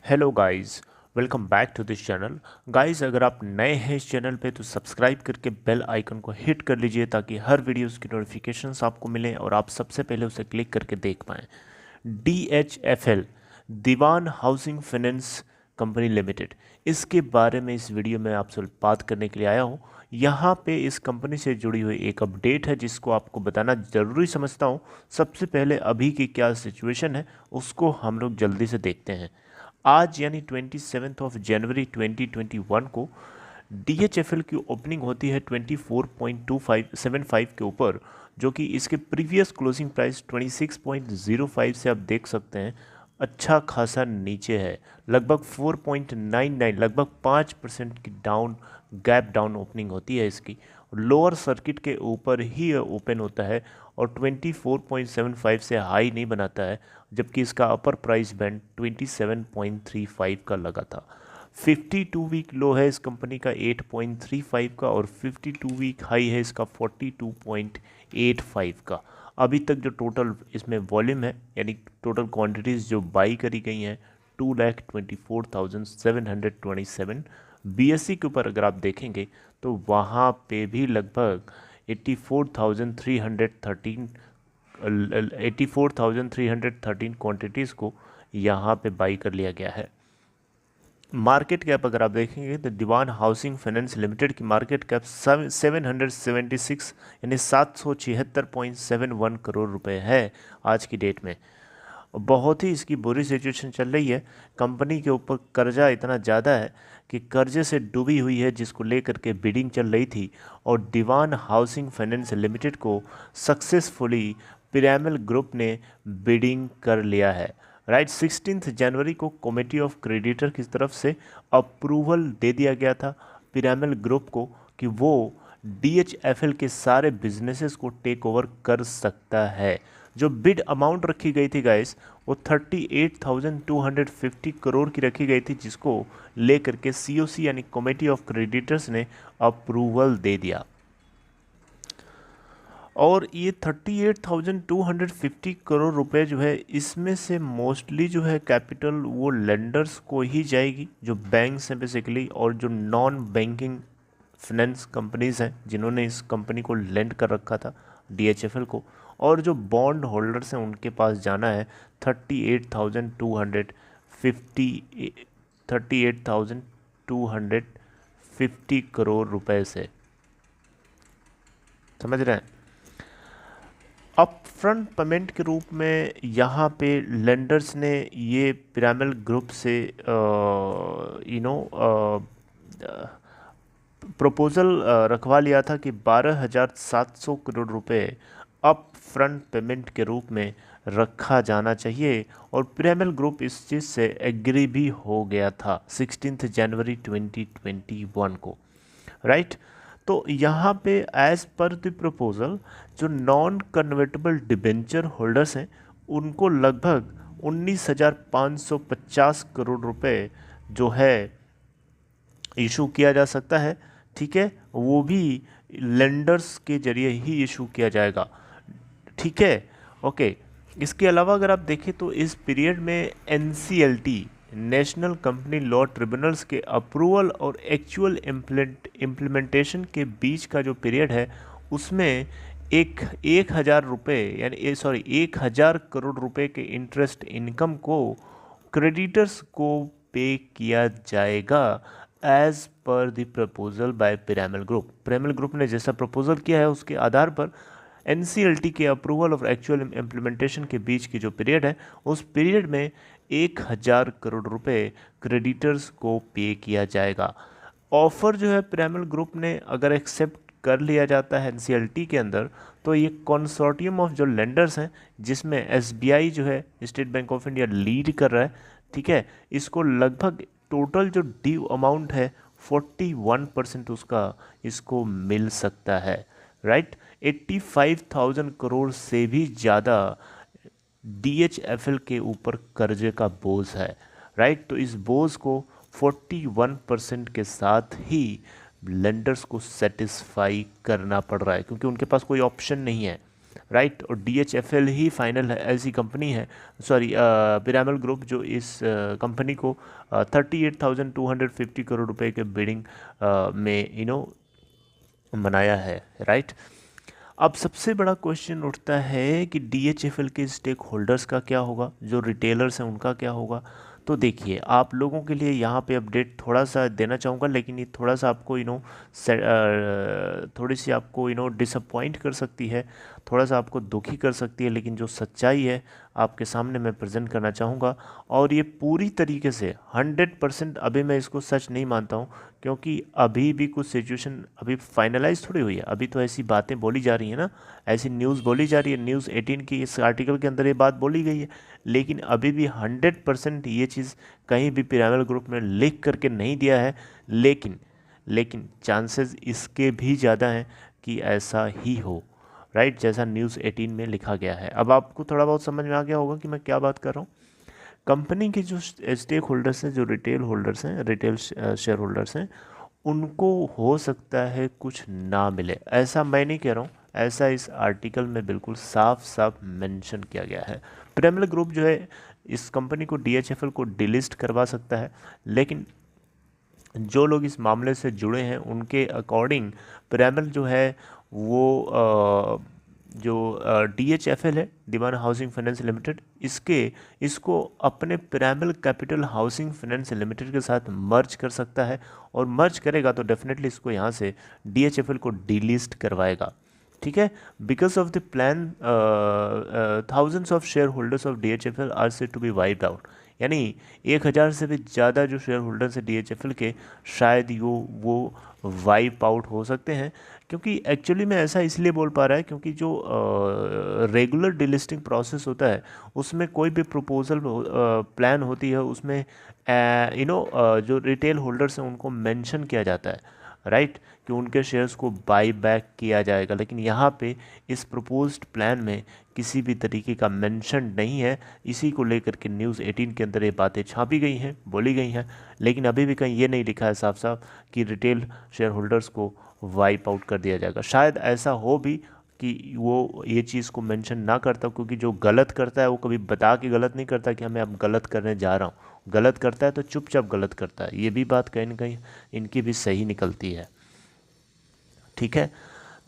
Hello guys, welcome back to this channel. Guys, अगर आप नए हैं इस चैनल पे तो सब्सक्राइब करके बेल आइकन को हिट कर लीजिए ताकि हर वीडियोस की नोटिफिकेशंस आपको मिलें और आप सबसे पहले उसे क्लिक करके देख पाएँ। DHFL, दीवान हाउसिंग फाइनेंस कंपनी लिमिटेड, इसके बारे में इस वीडियो में आपसे बात करने के लिए आया हूँ। यहाँ पे इस कंपनी से जुड़ी हुई एक अपडेट है जिसको आपको बताना ज़रूरी समझता हूँ। सबसे पहले अभी की क्या सिचुएशन है उसको हम लोग जल्दी से देखते हैं। आज यानी 27 जनवरी 2021 को DHFL की ओपनिंग होती है 24.2575 के ऊपर, जो कि इसके प्रीवियस क्लोजिंग प्राइस 26.05 से आप देख सकते हैं अच्छा खासा नीचे है। लगभग 4.99, लगभग 5% की गैप डाउन ओपनिंग होती है इसकी। लोअर सर्किट के ऊपर ही ओपन होता है और 24.75 से हाई नहीं बनाता है, जबकि इसका अपर प्राइस बैंड 27.35 का लगा था। 52 वीक लो है इस कंपनी का 8.35 का और 52 वीक हाई है इसका 42.85 का। अभी तक जो टोटल इसमें वॉल्यूम है यानी टोटल क्वांटिटीज़ जो बाई करी गई हैं 2,24,727। BSE के ऊपर अगर आप देखेंगे तो वहाँ पे भी लगभग 84,313 क्वांटिटीज़ को यहाँ पे बाई कर लिया गया है। मार्केट कैप अगर आप देखेंगे तो दीवान हाउसिंग फाइनेंस लिमिटेड की मार्केट कैप 776 यानी 776.71 करोड़ रुपए है आज की डेट में। बहुत ही इसकी बुरी सिचुएशन चल रही है। कंपनी के ऊपर कर्जा इतना ज़्यादा है कि कर्जे से डूबी हुई है, जिसको लेकर के बिडिंग चल रही थी और दीवान हाउसिंग फाइनेंस लिमिटेड को सक्सेसफुली पिरामिल ग्रुप ने बिडिंग कर लिया है। राइट, 16 जनवरी को कमेटी ऑफ क्रेडिटर की तरफ से अप्रूवल दे दिया गया था पिरामिल ग्रुप को कि वो DHFL के सारे बिजनेसेस को टेक ओवर कर सकता है। जो बिड अमाउंट रखी गई थी गाइस वो 38,250 करोड़ की रखी गई थी, जिसको लेकर के COC यानी कमेटी ऑफ क्रेडिटर्स ने अप्रूवल दे दिया। और ये 38,250 करोड़ रुपए जो है इसमें से मोस्टली जो है कैपिटल वो लेंडर्स को ही जाएगी, जो बैंक्स हैं बेसिकली, और जो नॉन बैंकिंग फाइनेंस कंपनीज हैं जिन्होंने इस कंपनी को लेंड कर रखा था DHFL को, और जो बॉन्ड होल्डर्स हैं उनके पास जाना है 38,250 करोड़ रुपए से। समझ रहे हैं? अप फ्रंट पेमेंट के रूप में यहाँ पे लेंडर्स ने ये पिरामिल ग्रुप से प्रपोज़ल रखवा लिया था कि 12,700 करोड़ रुपए अप फ्रंट पेमेंट के रूप में रखा जाना चाहिए, और पिरामिल ग्रुप इस चीज़ से एग्री भी हो गया था 16 जनवरी 2021 को। राइट, तो यहाँ पे एज पर द प्रपोजल जो नॉन कन्वर्टेबल डिबेंचर होल्डर्स हैं उनको लगभग 19,550 करोड़ रुपए जो है इशू किया जा सकता है। ठीक है, वो भी लेंडर्स के जरिए ही इशू किया जाएगा। ठीक है, ओके। इसके अलावा अगर आप देखें तो इस पीरियड में NCLT national company law tribunals के अप्रूवल और एक्चुअल इम्प्लीमेंटेशन के बीच का जो पीरियड है उसमें 1,000 करोड़ रुपए के इंटरेस्ट इनकम को क्रेडिटर्स को पे किया जाएगा एज पर the proposal by Piramal group. Piramal group ने जैसा प्रपोजल किया है उसके आधार पर NCLT के अप्रूवल और एक्चुअल इम्प्लीमेंटेशन के बीच की जो पीरियड है उस पीरियड में 1,000 करोड़ रुपए क्रेडिटर्स को पे किया जाएगा। ऑफर जो है पिरामिल ग्रुप ने अगर एक्सेप्ट कर लिया जाता है NCLT के अंदर, तो ये कंसोर्टियम ऑफ जो लेंडर्स हैं जिसमें SBI जो है state bank of India lead कर रहा है, ठीक है, इसको लगभग टोटल जो ड्यू अमाउंट है 41% उसका इसको मिल सकता है। राइट, 85,000 करोड़ से भी ज़्यादा DHFL के ऊपर कर्जे का बोझ है। राइट, तो इस बोझ को 41% के साथ ही लेंडर्स को सेटिस्फाई करना पड़ रहा है क्योंकि उनके पास कोई ऑप्शन नहीं है। राइट। और DHFL ही फाइनल ऐसी कंपनी है, सॉरी पिरामल ग्रुप, जो इस कंपनी को 38,250 करोड़ रुपए के बिडिंग में बनाया है, राइट। अब सबसे बड़ा क्वेश्चन उठता है कि DHFL के स्टेक होल्डर्स का क्या होगा, जो रिटेलर्स हैं उनका क्या होगा। तो देखिए, आप लोगों के लिए यहाँ पे अपडेट थोड़ा सा देना चाहूँगा, लेकिन ये थोड़ा सा आपको थोड़ी सी आपको डिसअपॉइंट कर सकती है, थोड़ा सा आपको दुखी कर सकती है, लेकिन जो सच्चाई है आपके सामने मैं प्रेजेंट करना चाहूँगा। और ये पूरी तरीके से 100% अभी मैं इसको सच नहीं मानता हूँ, क्योंकि अभी भी कुछ सिचुएशन अभी फाइनलाइज थोड़ी हुई है। अभी तो ऐसी बातें बोली जा रही हैं ना, ऐसी न्यूज़ बोली जा रही है, न्यूज़ 18 की इस आर्टिकल के अंदर ये बात बोली गई है, लेकिन अभी भी 100% ये चीज़ कहीं भी पिरामल ग्रुप ने लिख करके नहीं दिया है। लेकिन चांसेस इसके भी ज़्यादा हैं कि ऐसा ही हो, राइट, जैसा न्यूज़ 18 में लिखा गया है। अब आपको थोड़ा बहुत समझ में आ गया होगा कि मैं क्या बात कर रहा हूँ। कंपनी के जो स्टेक होल्डर्स हैं, जो रिटेल होल्डर्स हैं, रिटेल शेयर होल्डर्स हैं, उनको हो सकता है कुछ ना मिले। ऐसा मैं नहीं कह रहा हूँ, ऐसा इस आर्टिकल में बिल्कुल साफ साफ मेंशन किया गया है। पिरामल ग्रुप जो है इस कंपनी को, DHFL को डिलिस्ट करवा सकता है, लेकिन जो लोग इस मामले से जुड़े हैं उनके अकॉर्डिंग पिरामल जो है वो जो DHFL है, दीवान हाउसिंग फाइनेंस लिमिटेड, इसको अपने Piramal capital housing finance limited के साथ मर्ज कर सकता है, और मर्ज करेगा तो डेफिनेटली इसको यहाँ से DHFL को डिलिस्ट करवाएगा, ठीक है। Because of the plan thousands of share holders of DHFL are said to be wiped out, यानी 1,000 से भी ज़्यादा जो शेयर होल्डर्स हैं DHFL के, शायद वो वाइप आउट हो सकते हैं। क्योंकि एक्चुअली में ऐसा इसलिए बोल पा रहा है क्योंकि जो रेगुलर डिलिस्टिंग प्रोसेस होता है उसमें कोई भी प्रपोजल प्लान होती है, उसमें जो रिटेल होल्डर्स हैं उनको मेंशन किया जाता है, राइट, कि उनके शेयर्स को बाई बैक किया जाएगा। लेकिन यहाँ पे इस प्रपोज्ड प्लान में किसी भी तरीके का मेंशन नहीं है। इसी को लेकर के न्यूज़ 18 के अंदर ये बातें छापी गई हैं, बोली गई हैं, लेकिन अभी भी कहीं ये नहीं लिखा है साफ साफ कि रिटेल शेयर होल्डर्स को वाइप आउट कर दिया जाएगा। शायद ऐसा हो भी कि वो ये चीज़ को मेंशन ना करता, क्योंकि जो गलत करता है वो कभी बता के गलत नहीं करता कि हमें अब गलत करने जा रहा हूँ। गलत करता है तो चुपचाप गलत करता है। ये भी बात कहीं ना कहीं इनकी भी सही निकलती है, ठीक है।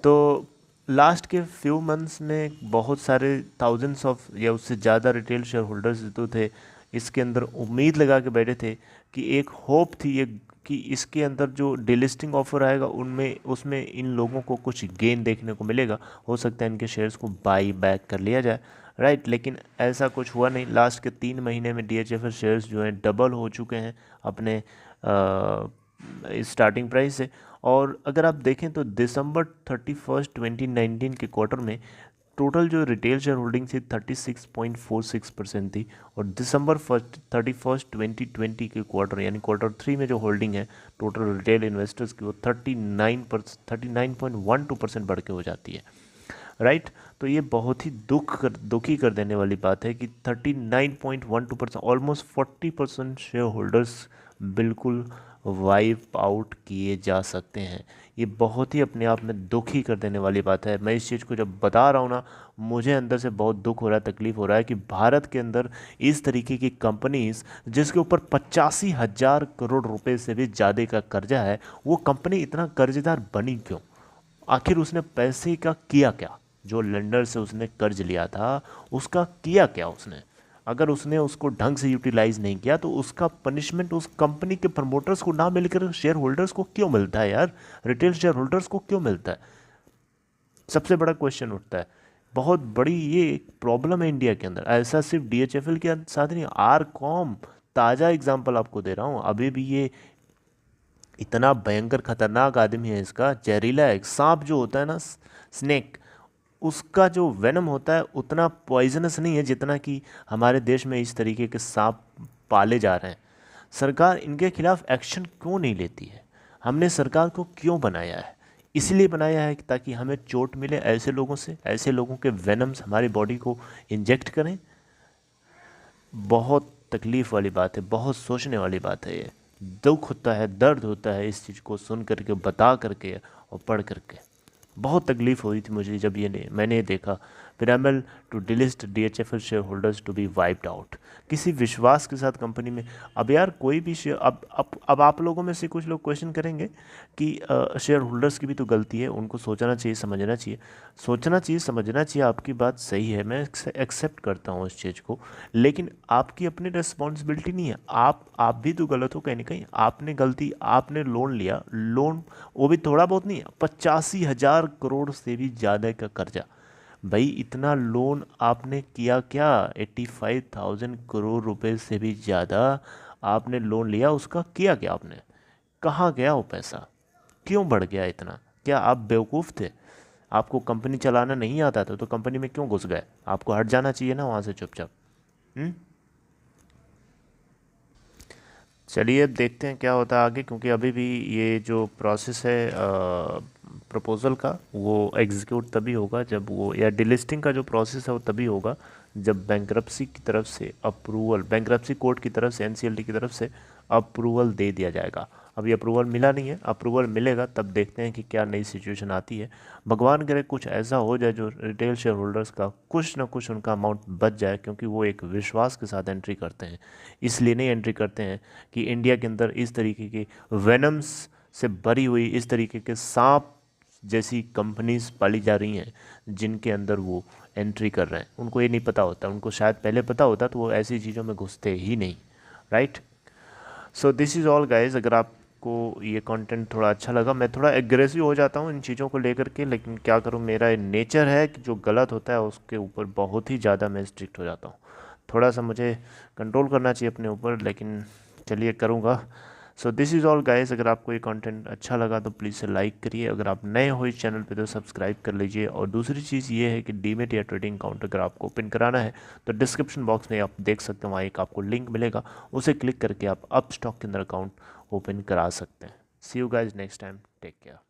तो लास्ट के फ्यू मंथ्स में बहुत सारे थाउजेंड्स ऑफ या उससे ज़्यादा रिटेल शेयर होल्डर्स जो थे, इसके अंदर उम्मीद लगा के बैठे थे कि एक होप थी ये कि इसके अंदर जो डिलिस्टिंग ऑफर आएगा उनमें उसमें इन लोगों को कुछ गेन देखने को मिलेगा, हो सकता है इनके शेयर्स को बाई बैक कर लिया जाए, राइट। लेकिन ऐसा कुछ हुआ नहीं। लास्ट के 3 महीने में DHFL शेयर्स जो हैं डबल हो चुके हैं अपने स्टार्टिंग प्राइस से। और अगर आप देखें तो दिसंबर 31 2019 के क्वार्टर में टोटल जो रिटेल शेयर होल्डिंग थी 36.46% थी, और दिसंबर 31 2020 के क्वार्टर यानी क्वार्टर 3 में जो होल्डिंग है टोटल रिटेल इन्वेस्टर्स की, वो 39.12% बढ़ के हो जाती है, राइट। तो ये बहुत ही दुखी कर देने वाली बात है कि 39.12%, ऑलमोस्ट 40% शेयर होल्डर्स बिल्कुल वाइप आउट किए जा सकते हैं। ये बहुत ही अपने आप में दुखी कर देने वाली बात है। मैं इस चीज़ को जब बता रहा हूँ ना, मुझे अंदर से बहुत दुख हो रहा है, तकलीफ़ हो रहा है कि भारत के अंदर इस तरीके की कंपनीज जिसके ऊपर 85,000 करोड़ रुपए से भी ज़्यादा का कर्जा है, वो कंपनी इतना कर्जदार बनी क्यों? आखिर उसने पैसे का किया क्या? जो लेंडर से उसने कर्ज लिया था उसका किया क्या उसने? अगर उसने उसको ढंग से यूटिलाइज नहीं किया तो उसका पनिशमेंट उस कंपनी के प्रमोटर्स को ना मिलकर शेयर होल्डर्स को क्यों मिलता है यार? रिटेल शेयर होल्डर्स को क्यों मिलता है? सबसे बड़ा क्वेश्चन उठता है। बहुत बड़ी ये प्रॉब्लम है इंडिया के अंदर। ऐसा सिर्फ DHFL के साथ नहीं, आरकॉम ताज़ा एग्जाम्पल आपको दे रहा हूँ। अभी भी ये इतना भयंकर खतरनाक आदमी है, इसका जहरीला है। सांप जो होता है ना, स्नेक, उसका जो वेनम होता है उतना पॉइजनस नहीं है जितना कि हमारे देश में इस तरीके के सांप पाले जा रहे हैं। सरकार इनके खिलाफ एक्शन क्यों नहीं लेती है? हमने सरकार को क्यों बनाया है? इसलिए बनाया है कि ताकि हमें चोट मिले ऐसे लोगों से, ऐसे लोगों के वेनम्स हमारी बॉडी को इंजेक्ट करें। बहुत तकलीफ़ वाली बात है, बहुत सोचने वाली बात है। ये दुख होता है, दर्द होता है इस चीज़ को सुन करके, बता करके और पढ़ करके। बहुत तकलीफ़ हुई थी मुझे जब मैंने देखा प्रेमल to delist DHFL share holders to be wiped out. किसी विश्वास के साथ कंपनी में, अब यार कोई भी शेयर, अब आप लोगों में से कुछ लोग क्वेश्चन करेंगे कि शेयर होल्डर्स की भी तो गलती है, उनको सोचना चाहिए, समझना चाहिए। सोचना चाहिए, समझना चाहिए, आपकी बात सही है, मैं एक्सेप्ट करता हूँ उस चीज़ को, लेकिन आपकी अपनी रिस्पॉन्सिबिलिटी नहीं है। आप भी तो गलत हो कहीं ना कहीं। आपने गलती, आपने लोन लिया, लोन वो भी थोड़ा बहुत नहीं, 85,000 करोड़ से भी ज़्यादा का कर्जा। भाई इतना लोन आपने किया क्या? 85,000 करोड़ रुपए से भी ज़्यादा आपने लोन लिया, उसका किया क्या आपने? कहाँ गया वो पैसा? क्यों बढ़ गया इतना? क्या आप बेवकूफ़ थे? आपको कंपनी चलाना नहीं आता था तो कंपनी में क्यों घुस गए? आपको हट जाना चाहिए ना वहाँ से चुपचाप। हम्म? चलिए अब देखते हैं क्या होता है आगे, क्योंकि अभी भी ये जो प्रोसेस है प्रपोज़ल का, वो एग्जीक्यूट तभी होगा जब वो, या डिलिस्टिंग का जो प्रोसेस है वो तभी होगा जब बैंक्रप्सी की तरफ से अप्रूवल, बैंक्रप्सी कोर्ट की तरफ से, NCLT की तरफ से अप्रूवल दे दिया जाएगा। अभी अप्रूवल मिला नहीं है, अप्रूवल मिलेगा तब देखते हैं कि क्या नई सिचुएशन आती है। भगवान करे कुछ ऐसा हो जाए जो रिटेल शेयर होल्डर्स का कुछ ना कुछ उनका अमाउंट बच जाए, क्योंकि वो एक विश्वास के साथ एंट्री करते हैं। इसलिए नहीं एंट्री करते हैं कि इंडिया के अंदर इस तरीके की वेनम्स से भरी हुई, इस तरीके के सांप जैसी कंपनीज पाली जा रही हैं जिनके अंदर वो एंट्री कर रहे हैं। उनको ये नहीं पता होता, उनको शायद पहले पता होता तो वो ऐसी चीज़ों में घुसते ही नहीं। Right. So this is all guys. अगर आपको ये कंटेंट थोड़ा अच्छा लगा, मैं थोड़ा एग्रेसिव हो जाता हूँ इन चीज़ों को लेकर के, लेकिन क्या करूँ, मेरा नेचर है कि जो गलत होता है उसके ऊपर बहुत ही ज़्यादा मैं स्ट्रिक्ट हो जाता हूँ। थोड़ा सा मुझे कंट्रोल करना चाहिए अपने ऊपर, लेकिन चलिए करूँगा। So this is all guys. अगर आपको ये कंटेंट अच्छा लगा तो प्लीज़ से लाइक करिए। अगर आप नए हो इस चैनल पे तो सब्सक्राइब कर लीजिए। और दूसरी चीज़ ये है कि डीमेट या ट्रेडिंग अकाउंट अगर आपको ओपन कराना है तो डिस्क्रिप्शन बॉक्स में आप देख सकते हैं, वहाँ एक आपको लिंक मिलेगा, उसे क्लिक करके आप अपस्टॉक के अंदर अकाउंट ओपन करा सकते हैं। See you guys next time, take care.